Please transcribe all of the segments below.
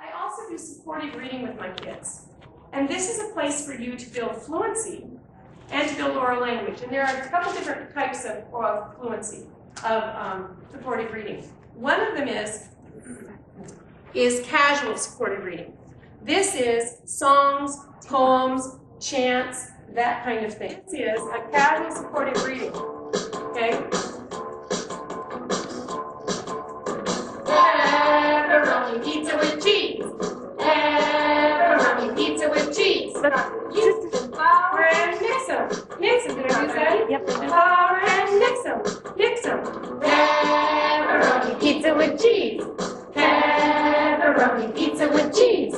I also do supportive reading with my kids. And this is a place for you to build fluency and to build oral language. And there are a couple different types of fluency, of supportive reading. One of them is casual supportive reading. This is songs, poems, chants, that kind of thing. This is a casual supportive reading, okay? Pepperoni pizza with cheese. Pepperoni pizza with cheese. Flour and mix them. Mix them. Did I do that? Yep. Flour and mix them. Mix them. Pepperoni pizza with cheese. Pepperoni pizza with cheese.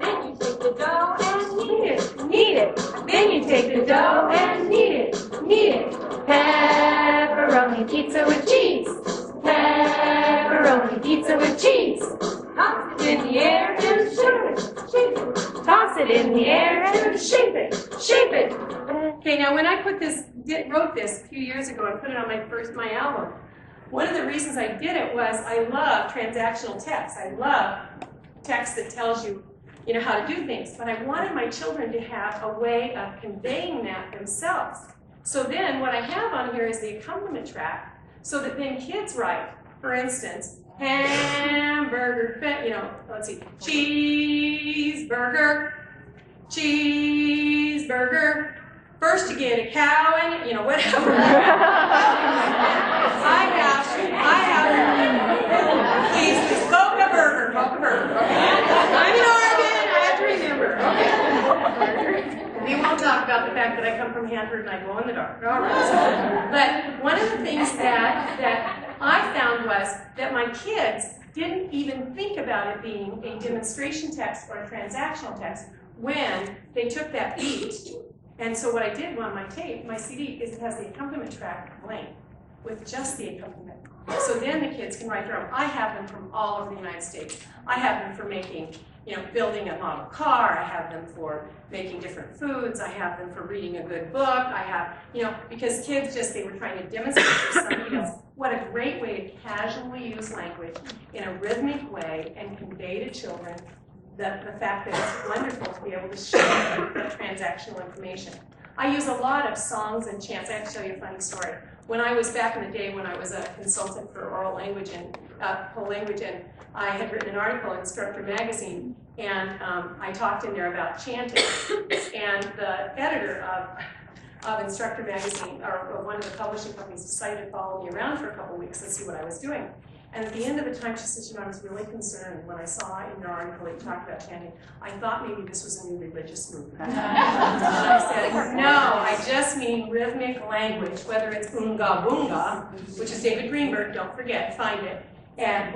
Then you take the dough and knead it. Knead it. Then you take the dough and knead it. Knead it. Pepperoni pizza with cheese. Pepperoni pizza with cheese. Toss it in the air and shape it. Shape it. Toss it in the air and shape it. Shape it. Okay, now when I wrote this a few years ago and put it on my album, one of the reasons I did it was I love transactional text. I love text that tells you, how to do things. But I wanted my children to have a way of conveying that themselves. So then what I have on here is the accompaniment track, so that then kids write, for instance, hamburger, let's see, cheeseburger, cheeseburger. First you get a cow and, whatever. I have, please, Coca burger. Okay. I'm in Oregon, I have to remember. Okay. We won't talk about the fact that I come from Hanford and I glow in the dark. All right. But one of the things that I found was that my kids didn't even think about it being a demonstration text or a transactional text when they took that beat. And so what I did on my CD, is it has the accompaniment track blank with just the accompaniment. So then the kids can write their own. I have them from all over the United States. I have them for making, building a model car. I have them for making different foods. I have them for reading a good book. I have, because kids they were trying to demonstrate for somebody else. What a great way to casually use language in a rhythmic way and convey to children the fact that it's wonderful to be able to share transactional information. I use a lot of songs and chants. I have to tell you a funny story. When I was back in the day when I was a consultant for oral language and whole language, and I had written an article in Instructor magazine, and I talked in there about chanting. And the editor of Instructor magazine, or one of the publishing companies, decided to follow me around for a couple weeks and see what I was doing. And at the end of the time, she said, I was really concerned when I saw in your article that you talked about chanting. I thought maybe this was a new religious movement. And I said, no, I just mean rhythmic language, whether it's Oonga Boonga, which is David Greenberg, don't forget, find it,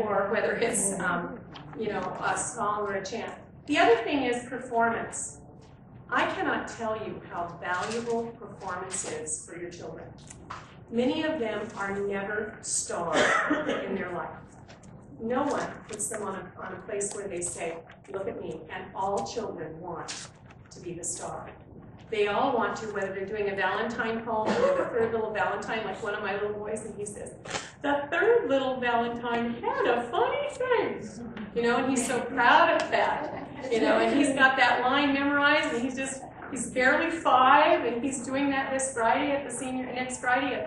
or whether it's, a song or a chant. The other thing is performance. I cannot tell you how valuable performance is for your children. Many of them are never stars in their life. No one puts them on a place where they say, look at me, and all children want to be the star. They all want to, whether they're doing a Valentine poem or the third little Valentine, like one of my little boys, and he says, the third little Valentine had a funny face. And he's so proud of that. And he's got that line memorized, and he's barely 5, and he's doing that next Friday at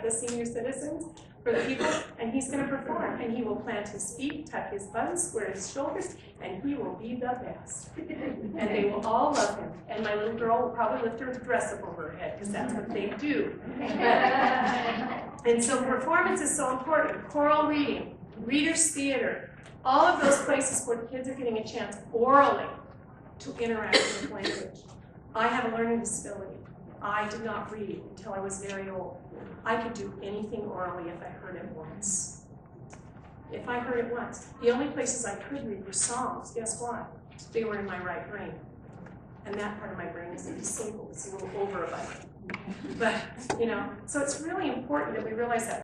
the senior citizens for the people, and he's going to perform, and he will plant his feet, tuck his buttons, square his shoulders, and he will be the best. And they will all love him. And my little girl will probably lift her dress up over her head, because that's what they do. And so performance is so important. Choral reading, readers' theater, all of those places where the kids are getting a chance orally to interact with language. I have a learning disability. I did not read until I was very old. I could do anything orally if I heard it once. If I heard it once. The only places I could read were songs. Guess what? They were in my right brain. And that part of my brain is disabled. It's a little overabundant. But, so it's really important that we realize that